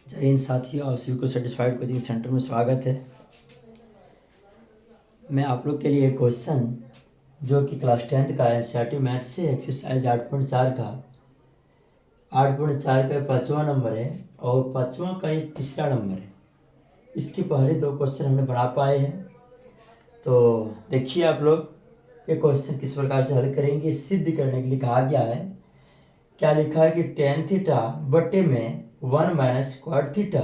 जय हिंद साथियों, आप सभी को सेटिस्फाइड कोचिंग सेंटर में स्वागत है। मैं आप लोग के लिए एक क्वेश्चन जो कि क्लास 10th का एनसीईआरटी मैथ से एक्सरसाइज 8.4 का 5वां नंबर है और 5वां का ये तीसरा नंबर है। इसके पहले दो क्वेश्चन हमने बना पाए हैं। तो देखिए आप लोग ये क्वेश्चन किस प्रकार से हल करेंगे। सिद्ध करने के लिए कहा गया है, क्या लिखा है कि tan थीटा बटे में 1 minus quad theta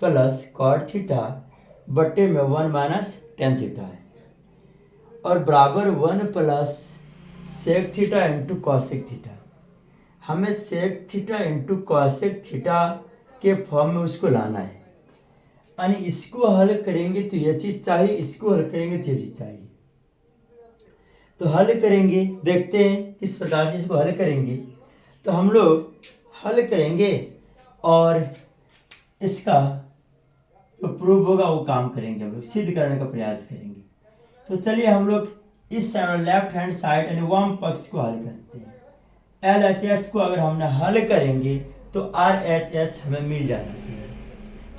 plus quad theta बटे में 1 माइनस tan थीटा है और बराबर 1 plus sec theta into cosec theta. हमें sec theta into cosec theta के फॉर्म में उसको लाना है। यानी इसको हल करेंगे तो ये चीज़ चाहिए, इसको हल करेंगे तो ये चीज़ चाहिए। तो हल करेंगे, देखते हैं किस प्रकार से इसको हल करेंगे। तो हम लोग हल करेंगे और इसका जो प्रूफ होगा वो काम करेंगे, हम लोग सिद्ध करने का प्रयास करेंगे। तो चलिए हम लोग इस लेफ्ट हैंड साइड यानी वाम पक्ष को हल करते हैं। LHS को अगर हमने हल करेंगे तो RHS हमें मिल जाना चाहिए।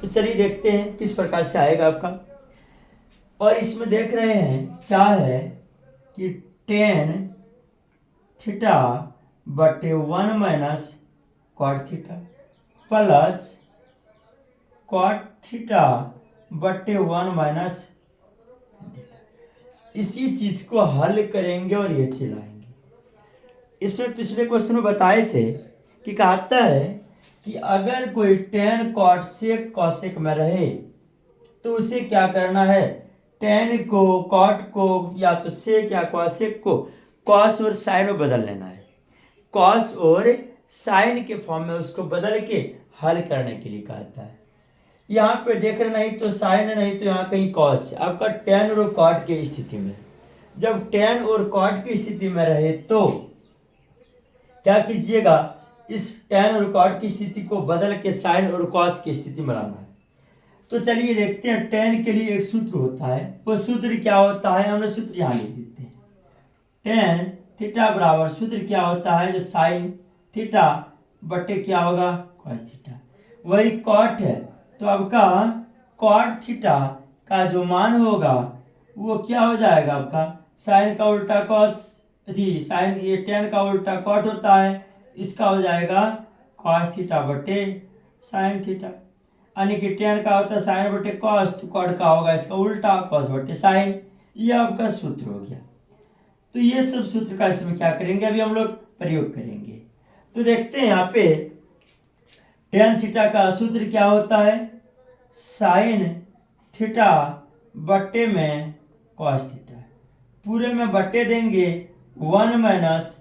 तो चलिए देखते हैं किस प्रकार से आएगा आपका। और इसमें देख रहे हैं क्या है कि tan थीटा बटे 1 minus cot theta plus cot theta बटे 1 माइनस। इसी चीज को हल करेंगे और ये चलाएंगे। इसमें पिछले क्वेश्चन में बताए थे कि कहता है कि अगर कोई tan कॉट सेक कॉसेक में रहे तो उसे क्या करना है, tan को कॉट को या तो सेक या कॉसेक को कॉस और साइन में बदल लेना है। कॉस और साइन के फॉर्म में उसको बदल के हल करने के लिए कहता है। यहाँ पे देख रहे नहीं तो साइन नहीं तो यहाँ कहीं कॉस। आपका tan और कॉट की स्थिति में, जब tan और कॉट की स्थिति में रहे तो क्या कीजिएगा, इस tan और कॉट की स्थिति को बदल के साइन और कॉस की स्थिति में लाना है। तो चलिए देखते हैं। tan के लिए एक सूत्र होता है, वो सूत्र क्या होता है, हमने सूत्र यहाँ लिख देते हैं। tan थीटा बराबर सूत्र क्या होता है, जो साइन थीटा बटे क्या होगा कॉस थीटा। वही कॉट है तो आपका कॉट थीटा का जो मान होगा वो क्या हो जाएगा, आपका साइन का उल्टा कॉस थी, साइन ये tan का उल्टा कॉट होता है, इसका हो जाएगा कॉस थीटा बटे साइन थीटा। यानी कि tan का होता है साइन बटे कॉस, तो कॉट का होगा इसका उल्टा कॉस बटे साइन। ये आपका सूत्र हो गया। तो ये सब सूत्र का इसमें क्या करेंगे, अभी हम लोग प्रयोग करेंगे। तो देखते हैं यहाँ पे tan थीटा का सूत्र क्या होता है, साइन थीटा बटे में कॉस थीटा। पूरे में बटे देंगे 1 माइनस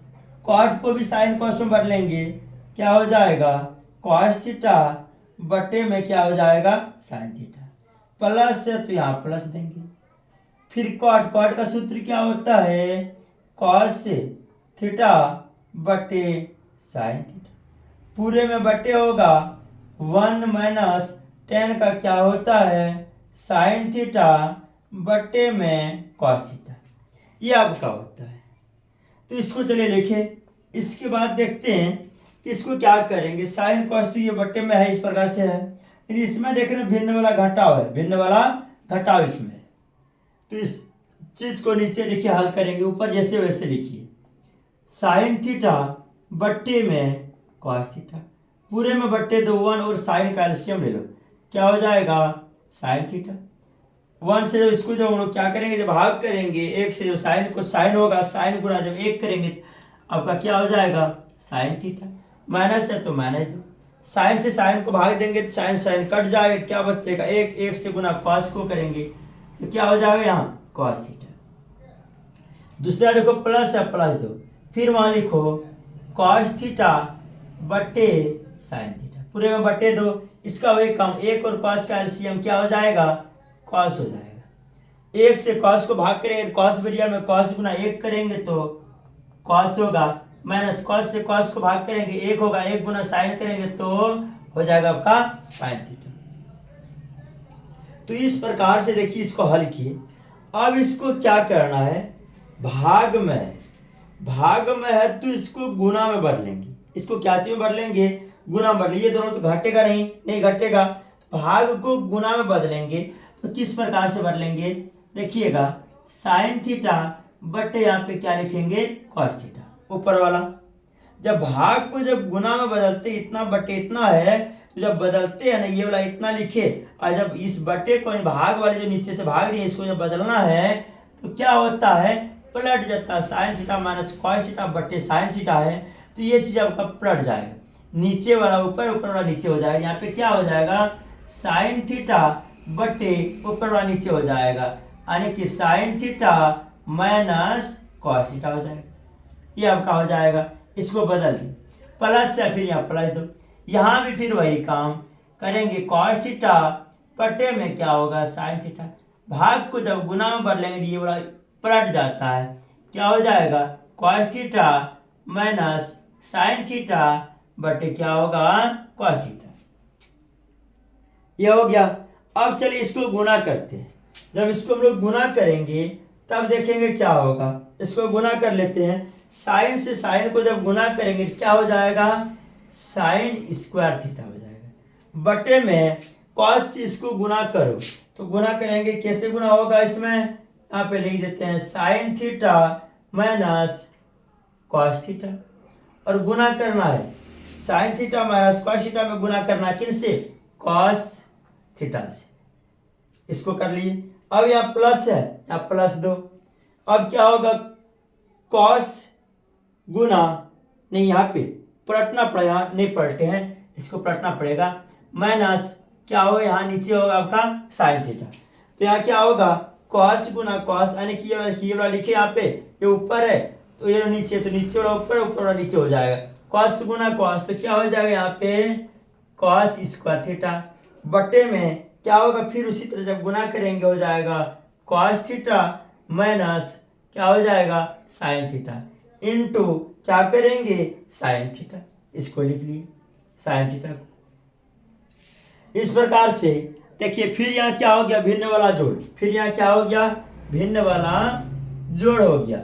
कॉट को भी साइन कॉस में बदलेंगे, क्या हो जाएगा कॉस थीटा बटे में क्या हो जाएगा साइन थीटा। प्लस है तो यहाँ प्लस देंगे। फिर कॉट, कॉट का सूत्र क्या होता है, कॉस थीटा बटे साइन थीटा। पूरे में बटे होगा 1 माइनस tan का क्या होता है साइन थीटा बटे में कॉस थीटा। ये आपका होता है। तो इसको चलिए लिखें। इसके बाद देखते हैं कि इसको क्या करेंगे। साइन कॉस तो ये बटे में है, इस प्रकार से है, लेकिन इसमें देख रहे हैं भिन्न वाला घटाव है, भिन्न वाला घटाव इसमें। तो इस चीज को नीचे लिखिए, हल करेंगे, ऊपर जैसे वैसे लिखिए। साइन थीटा बट्टे में कॉस थीटा, पूरे में बट्टे दो 1 और साइन का एलसीएम ले लो, क्या हो जाएगा साइन थीटा। 1 से जब इसको जब हम लोग क्या करेंगे, जब भाग करेंगे 1 से, जो साइन को साइन होगा, साइन गुना जब 1 करेंगे आपका क्या हो जाएगा साइन थीटा। माइनस है तो माइनस 2, साइन से साइन को भाग देंगे तो साइन साइन कट जाएगा, क्या बचेगा 1, 1 से गुना कॉस को करेंगे तो क्या हो जाएगा यहाँ कॉस थीटा। दूसरा देखो प्लस है, प्लस 2, फिर वहां लिखो कॉस थीटा बटे साइन थीटा, पूरे में बटे 2, इसका वही कम 1 और कॉस का एलसीएम क्या हो जाएगा कॉस हो जाएगा। 1 से कॉस को भाग करेंगे, कॉस वेरियल में कॉस गुना 1 करेंगे तो कॉस होगा, माइनस कॉस से कॉस को भाग करेंगे 1 होगा, 1 गुना साइन करेंगे तो हो जाएगा आपका साइन थीटा। तो इस प्रकार से देखिए इसको हल किए। अब इसको क्या करना है, भाग में है तो इसको गुना में बदलेंगे, इसको क्या चीज में बदलेंगे, गुना में बदलेंगे। ये दोनों तो घटेगा नहीं घटेगा। भाग को गुना में बदलेंगे तो किस प्रकार से बदलेंगे, देखिएगा साइन थीटा बटे यहाँ पे क्या लिखेंगे, कॉस थीटा, ऊपर वाला। जब भाग को जब गुना में बदलते इतना बटे इतना है, तो जब बदलते हैं ना ये वाला इतना लिखे, और जब इस बटे को भाग वाले जो नीचे से भाग रही है इसको जब बदलना है तो क्या होता है, पलट जाता है। Sign theta minus cos theta बटे साइन थीटा है, तो ये चीज आपका पलट जाएगा, नीचे वाला ऊपर, ऊपर वाला नीचे हो जाएगा। यहाँ पे क्या हो जाएगा, साइन थीटा बटे ऊपर वाला नीचे हो जाएगा, यानी कि sign theta minus cos theta हो जाएगा। ये आपका हो जाएगा, इसको बदल दी, प्लस से फिर यहाँ प्लस दो, यहाँ भी फिर वही काम करेंगे। कॉस थीटा बटे में क्या होगा, साइन थीटा। भाग को जब गुना में बदलेंगे ये वाला पलट जाता है, क्या हो जाएगा, cos theta minus sin theta बटे क्या होगा, कॉस थीटा। ये हो गया। अब चलिए इसको गुना करते हैं। जब इसको हम लोग गुना करेंगे तब देखेंगे क्या होगा। इसको गुना कर लेते हैं। साइन से साइन को जब गुना करेंगे क्या हो जाएगा, साइन स्क्वायर थीटा हो जाएगा बटे में कॉस से इसको गुना करो, तो गुना करेंगे कैसे गुना होगा, इसमें यहाँ पे लिख देते हैं sign theta minus cos theta, और गुना करना है sign theta minus cos theta में गुना करना किन से, कॉस थीटा से। इसको कर लिए। अब यहाँ प्लस है, यहाँ प्लस दो। अब क्या होगा, कॉस गुना, नहीं यहाँ पे पलटना पड़ेगा, यहाँ नहीं पलटे हैं, इसको पलटना पड़ेगा, माइनस क्या होगा, यहाँ नीचे होगा आपका साइन थीटा। तो यहाँ क्या होगा, कॉस गुना कॉस, यानी कि ये वाला लिखे यहाँ पे, ये ऊपर है तो ये नीचे, तो नीचे वाला ऊपर, ऊपर वाला नीचे हो जाएगा। कॉस गुना कॉस, तो क्या हो जाएगा यहाँ पे कॉस स्क्वायर थीटा बटे में क्या होगा, फिर उसी तरह जब गुना करेंगे हो जाएगा कॉस थीटा माइनस क्या हो जाएगा, साइन थीटा, इनटू क्या करेंगे, साइन थीटा। इसको लिख लिए साइन थीटा। इस प्रकार से देखिए, फिर यहाँ क्या हो गया, भिन्न वाला जोड़, फिर यहाँ क्या हो गया, भिन्न वाला जोड़ हो गया।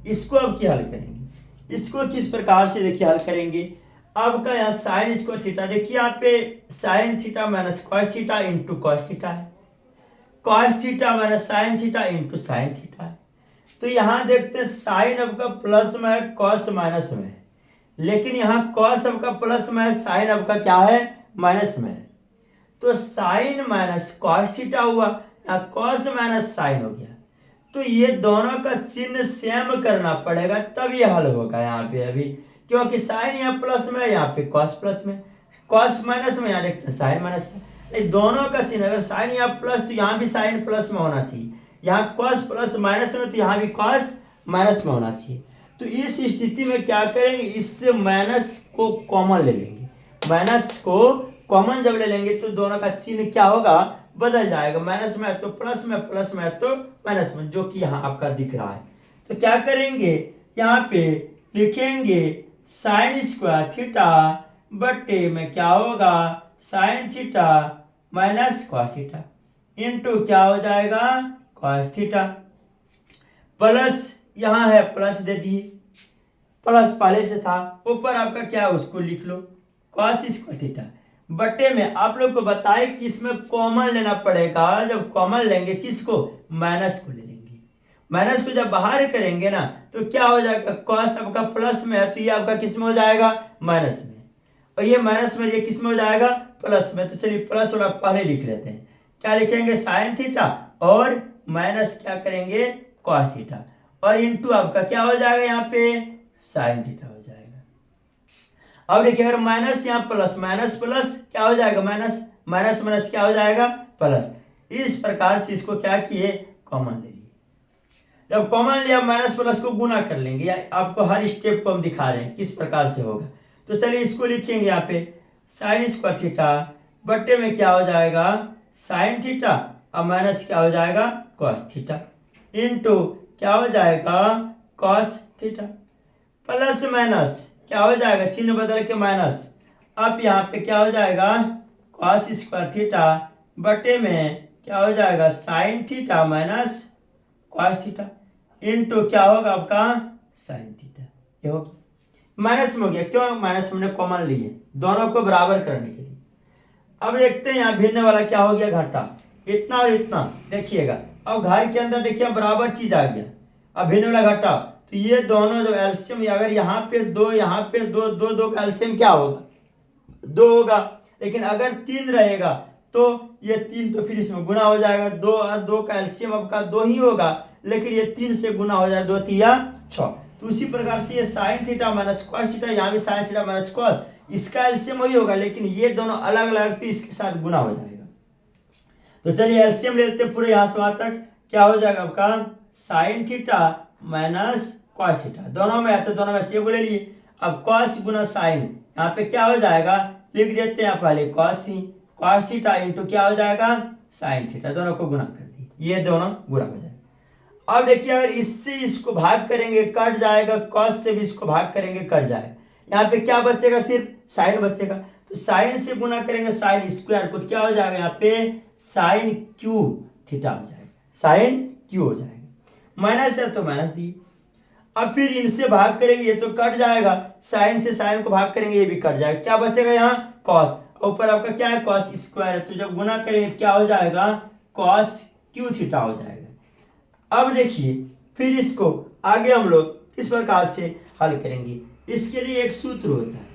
इसको अब क्या हल करेंगे, इसको किस प्रकार से देखिए हल करेंगे। अब का यहाँ साइन स्क्वायर थीटा, देखिए यहाँ पे sin theta minus cos theta into cos theta है, cos theta minus sin theta into sin theta है। तो यहाँ देखते हैं साइन आपका प्लस में है, कॉस माइनस में है, लेकिन यहाँ कॉस आपका प्लस में है, साइन आपका क्या है, माइनस में है। तो साइन माइनस कॉस थीटा हुआ, यहाँ कॉस माइनस साइन हो गया। तो ये दोनों का चिन्ह सेम करना पड़ेगा तब ये हल होगा यहाँ पे अभी, क्योंकि साइन यहाँ प्लस में है, यहाँ पे कॉस प्लस में, कॉस माइनस में, यहाँ देखते हैं साइन माइनस में। दोनों का चिन्ह, अगर साइन यहाँ प्लस तो यहाँ भी साइन प्लस में होना चाहिए, यहाँ कॉस प्लस माइनस में तो यहाँ भी कॉस माइनस में होना चाहिए। तो इस स्थिति में क्या करेंगे, इससे माइनस को कॉमन ले लेंगे। माइनस को कॉमन जब ले लेंगे तो दोनों का चिन्ह क्या होगा, बदल जाएगा, माइनस में है तो प्लस में, प्लस में है तो माइनस में, जो कि यहाँ आपका दिख रहा है। तो क्या करेंगे, यहाँ पे लिखेंगे साइन स्क्वायर थीटा बटे में क्या होगा, sign theta minus cos theta into क्या हो जाएगा, कॉस थीटा, प्लस यहाँ है प्लस दे दिए, प्लस पहले से था, ऊपर आपका क्या है उसको लिख लो, कॉस स्क्वायर थीटा बटे में। आप लोग को बताए कि इसमें कॉमन लेना पड़ेगा। जब कॉमन लेंगे किसको, माइनस को ले लेंगे। माइनस को जब बाहर करेंगे ना तो क्या हो जाएगा, कॉस आपका प्लस में है तो ये आपका किस में हो जाएगा, माइनस में, और ये माइनस में, ये किस में हो जाएगा, प्लस में। तो चलिए प्लस वाला पहले लिख लेते हैं। क्या लिखेंगे, साइन थीटा और माइनस क्या करेंगे, कॉस थीटा, और इंटू आपका क्या हो जाएगा, यहाँ पे साइन थीटा हो जाएगा। अब देखिए अगर माइनस यहाँ प्लस, माइनस प्लस क्या हो जाएगा, माइनस, माइनस माइनस क्या हो जाएगा, प्लस। इस प्रकार से इसको क्या किए, कॉमन ले लिए। जब कॉमन लिया माइनस प्लस को गुना कर लेंगे, या आपको हर स्टेप को हम दिखा रहे हैं किस प्रकार से होगा। तो चलिए इसको लिखेंगे यहाँ पे साइन स्क्वायर थीटा बटे में क्या हो जाएगा, साइन थीटा और माइनस क्या हो जाएगा, कॉस थीटा इंटू क्या हो जाएगा, कॉस थीटा, प्लस माइनस क्या हो जाएगा, चिन्ह बदल के माइनस। अब यहाँ पे क्या हो जाएगा, कॉस स्क्वायर थीटा बटे में क्या हो जाएगा, sign theta minus cos theta into क्या होगा आपका, साइन थीटा। ये होगा माइनस में हो गया, क्यों माइनस हमने कॉमन लिए दोनों को बराबर करने के लिए। अब देखते हैं यहाँ भिन्न वाला क्या हो गया, घटा, इतना और इतना देखिएगा। अब घर के अंदर देखिए बराबर चीज आ गया, अब भिन्न वाला घटा, तो ये दोनों जो एल्सियम, अगर यहाँ पे दो यहाँ पे दो, दो दो का एल्सियम क्या होगा, दो होगा। लेकिन अगर 3 रहेगा तो ये 3 तो फिर इसमें गुना हो जाएगा, दो और दो का एल्सियम आपका 2 ही होगा, लेकिन ये 3 से गुना हो जाए, 2 3 6। तो उसी प्रकार से ये sign theta minus cos theta, यहाँ भी साइन थीटा माइनस कॉस, इसका एल्सियम वही होगा, लेकिन ये दोनों अलग अलग तो इसके साथ गुना हो जाएगा। तो चलिए एल्सियम ले लेते पूरे यहाँ से वहां तक, क्या हो जाएगा आपका sign theta minus cos theta, दोनों में है तो दोनों में से ले लिए। अब कॉस गुना साइन, यहाँ पे क्या हो जाएगा, लिख देते हैं पहले कॉस थीटा इंटू क्या हो जाएगा साइन थीटा, दोनों को गुना कर दी, ये दोनों गुना हो जाएगा। अब देखिए अगर इससे इसको भाग करेंगे कट जाएगा, कॉस से भी इसको भाग करेंगे कट जाएगा, यहाँ पे क्या बचेगा, सिर्फ साइन बचेगा। तो साइन से गुना करेंगे साइन स्क्वायर को, क्या हो जाएगा यहाँ पे साइन क्यू थीटा हो जाएगा, साइन क्यू हो जाएगा, माइनस है तो माइनस दी। अब फिर इनसे भाग करेंगे, ये तो कट जाएगा, साइन से साइन को भाग करेंगे ये भी कट जाएगा, क्या बचेगा यहाँ कॉस, ऊपर आपका क्या है कॉस स्क्वायर है, तो जब गुना करेंगे क्या हो जाएगा कॉस क्यू थीटा हो जाएगा। अब देखिए फिर इसको आगे हम लोग इस प्रकार से हल करेंगे, इसके लिए एक सूत्र होता है,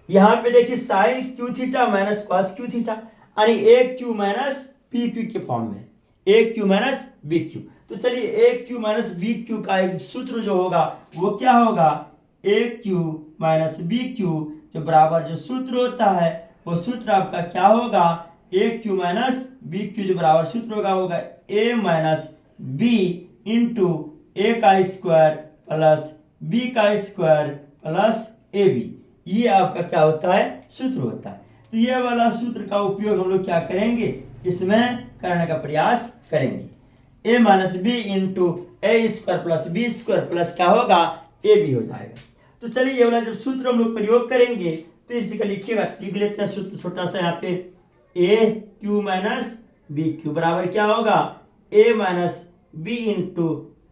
यहाँ पे देखिए sine q theta minus cos q theta, यानी a Q minus p q के फॉर्म में, a Q minus B q. तो चलिए a Q minus B q का एक सूत्र जो होगा वो क्या होगा, a Q minus B q, जो बराबर जो सूत्र होता है वो सूत्र आपका क्या होगा, a Q minus B q, जो बराबर सूत्र होगा ए माइनस बी इंटू ए का स्क्वायर प्लस बी का स्क्वायर प्लस ए बी, ये आपका क्या होता है सूत्र होता है। तो ये वाला सूत्र का उपयोग हम लोग क्या करेंगे, इसमें करने का प्रयास करेंगे, A minus B into A square plus B square plus क्या होगा ए बी हो जाएगा। तो चलिए ये वाला जब सूत्र हम लोग प्रयोग करेंगे तो इसी का लिखिएगा, लिख लेते हैं सूत्र छोटा सा यहाँ पे, A Q minus B Q बराबर क्या होगा A minus B into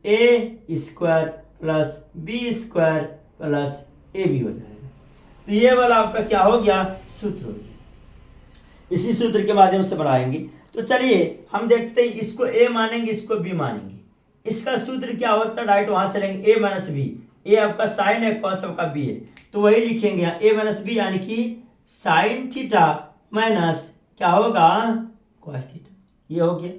A square plus B square plus A B हो जाएगा। तो ये वाला आपका क्या हो गया सूत्र हो गया, इसी सूत्र के माध्यम से बनाएंगे। तो चलिए हम देखते हैं, इसको ए मानेंगे इसको बी मानेंगे, इसका सूत्र क्या होता है, डायरेक्ट वहां चलेंगे, ए माइनस बी, ए आपका साइन है कॉस आपका बी है, तो वही लिखेंगे यहाँ ए माइनस बी, यानी कि साइन थीटा माइनस क्या होगा कॉस थीटा, ये हो गया,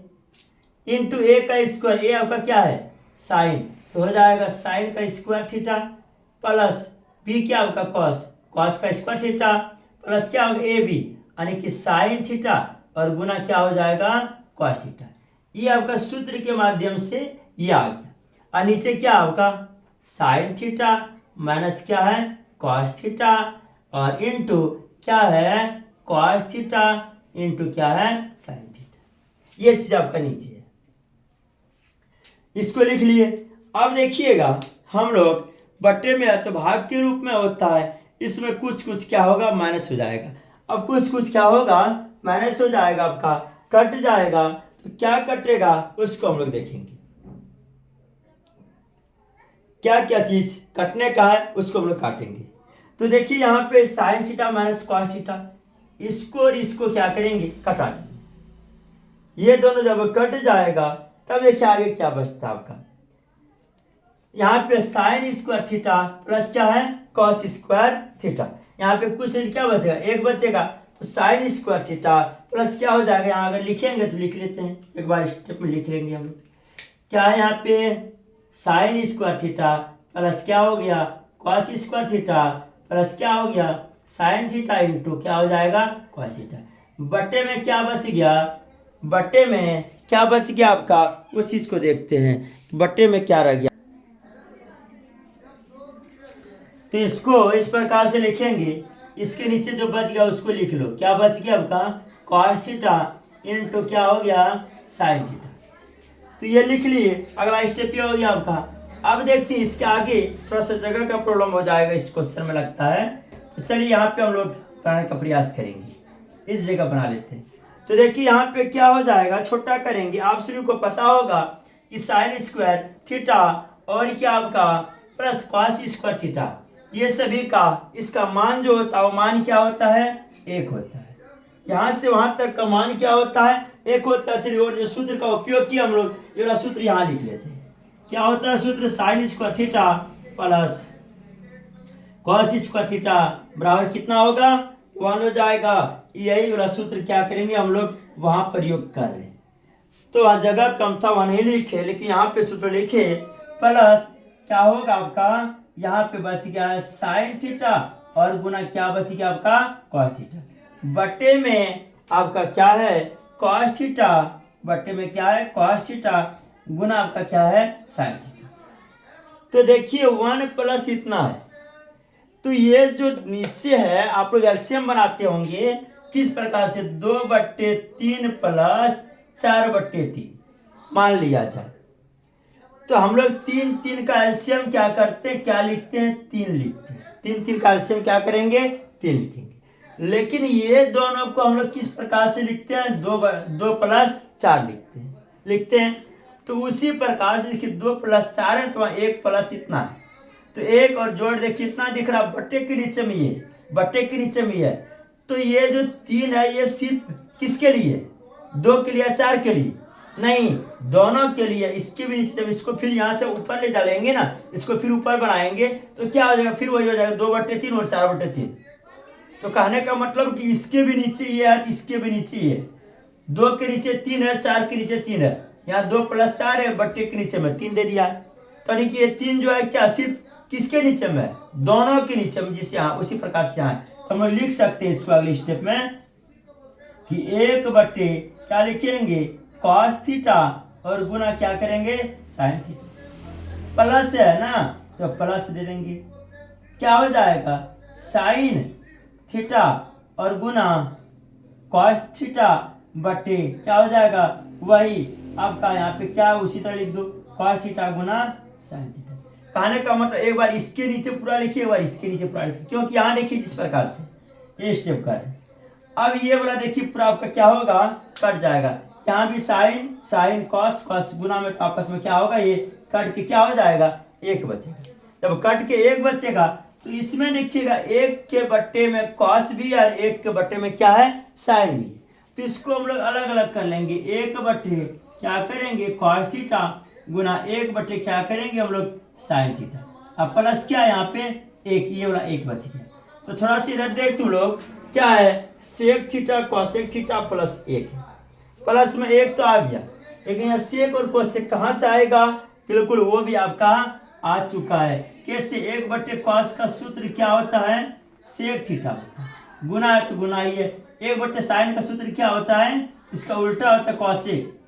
इंटू ए का स्क्वायर, ए आपका क्या है साइन, तो हो जाएगा साइन का स्क्वायर थीटा प्लस बी क्या आपका कॉस, कॉस का स्क्वायर थीटा प्लस क्या होगा ए बी, यानी कि साइन थीटा और गुना क्या हो जाएगा कॉस थीटा। ये आपका सूत्र के माध्यम से ये आ गया, और नीचे क्या आपका साइन थीटा माइनस क्या है कॉस थीटा और इंटू क्या है कॉस थीटा इंटू क्या है साइन थीटा, ये चीज आपका नीचे है, इसको लिख लिए। अब देखिएगा हम लोग बट्टे में है तो भाग के रूप में होता है, इसमें कुछ कुछ क्या होगा माइनस हो जाएगा, अब कुछ कुछ क्या होगा माइनस हो जाएगा, आपका कट जाएगा, तो क्या कटेगा उसको हम लोग देखेंगे, क्या क्या चीज कटने का है उसको हम लोग काटेंगे। तो देखिए यहाँ पे sin theta minus cos theta, इसको और इसको क्या करेंगे कटा देंगे, ये दोनों जब कट जाएगा तब देखिए आगे क्या बचता है आपका, यहाँ पे साइन स्क्वायर थीटा प्लस क्या है कॉस स्क्वायर थीटा, यहाँ पे कुछ क्या बचेगा एक बचेगा, तो साइन स्क्वायर थीटा प्लस क्या हो जाएगा, यहाँ अगर लिखेंगे तो लिख लेते हैं एक बार स्टेप में लिख लेंगे हम लोग, क्या है यहाँ पे साइन स्क्वायर थीटा प्लस क्या हो गया कॉस स्क्वायर थीटा प्लस क्या हो गया साइन थीटा इंटू क्या हो जाएगा कॉस थीटा, बट्टे में क्या बच गया, बट्टे में क्या बच गया आपका उस चीज को देखते हैं, बट्टे में क्या रह गया। तो इसको इस प्रकार से लिखेंगे, इसके नीचे जो बच गया उसको लिख लो, क्या बच गया आपका कॉस थीटा इंटू क्या हो गया साइन थीटा, तो ये लिख लिए। अगला स्टेप ये हो गया आपका। अब देखते हैं इसके आगे थोड़ा सा जगह का प्रॉब्लम हो जाएगा इस क्वेश्चन में लगता है, तो चलिए यहाँ पे हम लोग बनाने का प्रयास करेंगे, इस जगह बना लेते हैं। तो देखिए यहाँ पे क्या हो जाएगा, छोटा करेंगे, आप सभी को पता होगा कि साइन स्क्वायर थीटा और क्या आपका प्लस कॉस स्क्वायर थीटा, ये सभी का इसका मान जो होता है वो मान क्या होता है, 1 होता है। यहाँ से वहां तक का मान क्या होता है, 1 होता है। चलिए और जो सूत्र का उपयोग किया हम लोग, ये वाला सूत्र यहाँ लिख लेते हैं। क्या होता है सूत्र, sine square theta plus cos square theta बराबर कितना होगा, 1 हो जाएगा। यही वाला सूत्र क्या करेंगे हम लोग वहां प्रयोग कर रहे हैं। तो वहाँ जगह कम था वहाँ नहीं लिखे, लेकिन यहाँ पे सूत्र लिखे प्लस क्या होगा आपका, यहाँ पे बच गया है साइन थीटा और गुना क्या बच गया आपका कॉस थीटा, बटे में आपका क्या है कॉस थीटा, बटे में क्या है कॉस थीटा गुना आपका क्या है साइन थीटा। तो देखिए 1 प्लस इतना है, तो ये जो नीचे है आप लोग एलसीएम बनाते होंगे किस प्रकार से, 2/3 प्लस 4/3 मान लिया जाए। तो हम लोग 3 का एलसीएम क्या करते हैं, क्या लिखते हैं, 3 लिखते हैं। 3 का एलसीएम क्या करेंगे, 3 लिखेंगे। लेकिन ये दोनों को हम लोग किस प्रकार से लिखते हैं, 2 प्लस 4 लिखते हैं। तो उसी प्रकार से देखिए 2 प्लस 4 है तो 1 प्लस इतना है, तो 1 और जोड़ देखिए इतना दिख रहा, बट्टे के नीचे में ये, बट्टे के नीचे में है। तो ये जो 3 है ये सिर्फ किसके लिए, 2 के लिए 4 के लिए नहीं, दोनों के लिए। इसके भी नीचे, जब इसको फिर यहाँ से ऊपर ले डालेंगे ना, इसको फिर ऊपर बनाएंगे तो क्या हो जाएगा, फिर वही हो जाएगा 2/3 और 4/3। तो कहने का मतलब कि इसके भी नीचे ये है, इसके भी नीचे ये है। 2 के नीचे 3 है, 4 के नीचे 3 है, यहाँ 2 प्लस 4 है, बट्टे के नीचे में 3 दे दिया है। तो देखिए 3 जो है क्या सिर्फ किसके नीचे में, दोनों के नीचे में, जिस यहाँ उसी प्रकार से यहाँ। तो हम लोग लिख सकते हैं इसको अगले स्टेप में कि 1 बट्टे क्या लिखेंगे कॉस थीटा और गुना क्या करेंगे साइन थीटा। प्लस है ना तो प्लस दे देंगे, क्या हो जाएगा साइन थीटा और गुना कॉस थीटा बटे क्या हो जाएगा वही आपका यहाँ पे क्या उसी तरह लिख दो, कॉस थीटा गुना साइन थीटा। कहने का मतलब एक बार इसके नीचे पूरा लिखिए, एक बार इसके नीचे पूरा लिखिए, क्योंकि यहाँ देखिए जिस प्रकार से ये स्टेप का है। अब ये वाला देखिए पूरा आपका क्या होगा कट जाएगा, यहाँ भी साइन साइन कॉस कॉस गुना में तो आपस में क्या होगा ये कट के क्या हो जाएगा 1 बचेगा। जब कट के 1 बचेगा तो इसमें देखिएगा 1 के बट्टे में कॉस भी और 1 के बट्टे में क्या है साइन भी। तो इसको हम लोग अलग अलग कर लेंगे, 1 बट्टे क्या करेंगे कॉस थीटा गुना 1 बट्टे क्या करेंगे हम लोग साइन थीटा। अब प्लस क्या है यहाँ पे 1, ये वाला 1 बच गया। तो थोड़ा सा इधर देख तुम लोग क्या है sec theta cosec theta plus 1 है, प्लस में 1 तो आ गया, लेकिन यहाँ सेक और कोसेक कहाँ से आएगा, बिल्कुल वो भी आपका आ चुका है। कैसे 1 बट्टे कॉस का सूत्र क्या होता है सेक थीटा होता है, गुना है तो गुना ही है। 1 बट्टे साइन का सूत्र क्या होता है, इसका उल्टा होता है कॉसेक,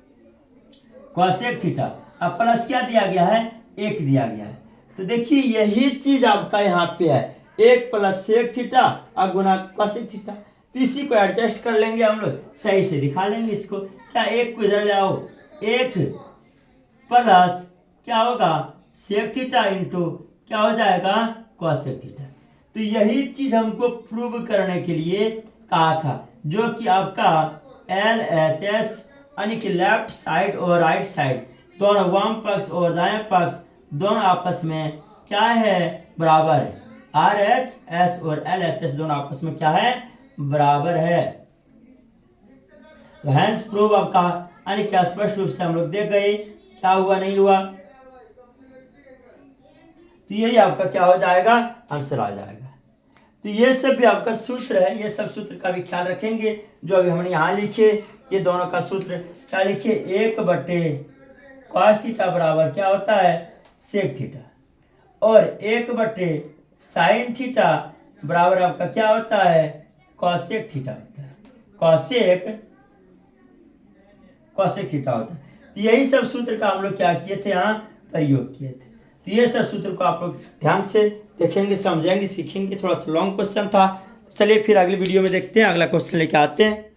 कॉसेक थीटा। अब प्लस क्या दिया गया है 1 दिया गया है। तो देखिए यही चीज आपका यहाँ पे है 1 प्लस सेक थीटा और गुना कॉसेक थीटा। तो इसी को एडजस्ट कर लेंगे हम लोग, सही से दिखा लेंगे इसको। क्या 1 को इधर ले आओ, 1 प्लस क्या होगा सेक थीटा इंटू क्या हो जाएगा कॉसेक थीटा। तो यही चीज हमको प्रूव करने के लिए कहा था, जो कि आपका LHS यानी कि लेफ्ट साइड और राइट साइड दोनों वाम पक्ष और दाएं पक्ष दोनों आपस में क्या है बराबर है। RHS और LHS दोनों आपस में क्या है बराबर है। तो हैंड्स प्रूव आपका यानी क्या स्पष्ट रूप से हम लोग देख गए क्या हुआ नहीं हुआ। तो यही आपका क्या हो जाएगा आंसर आ जाएगा। तो ये सब भी आपका सूत्र है, ये सब सूत्र का भी ख्याल रखेंगे जो अभी हमने यहाँ लिखे। ये दोनों का सूत्र क्या लिखे 1 बट्टे कॉस थीटा बराबर क्या होता है सेक थीटा और 1 बट्टे साइन थीटा बराबर आपका क्या होता है कॉसेक थीटा होता है, कॉसेक थीटा होता है। तो यही सब सूत्र का हम लोग क्या किए थे यहाँ प्रयोग किए थे। तो ये सब सूत्र को आप लोग ध्यान से देखेंगे समझेंगे सीखेंगे। थोड़ा सा लॉन्ग क्वेश्चन था, चलिए फिर अगली वीडियो में देखते हैं, अगला क्वेश्चन लेके आते हैं।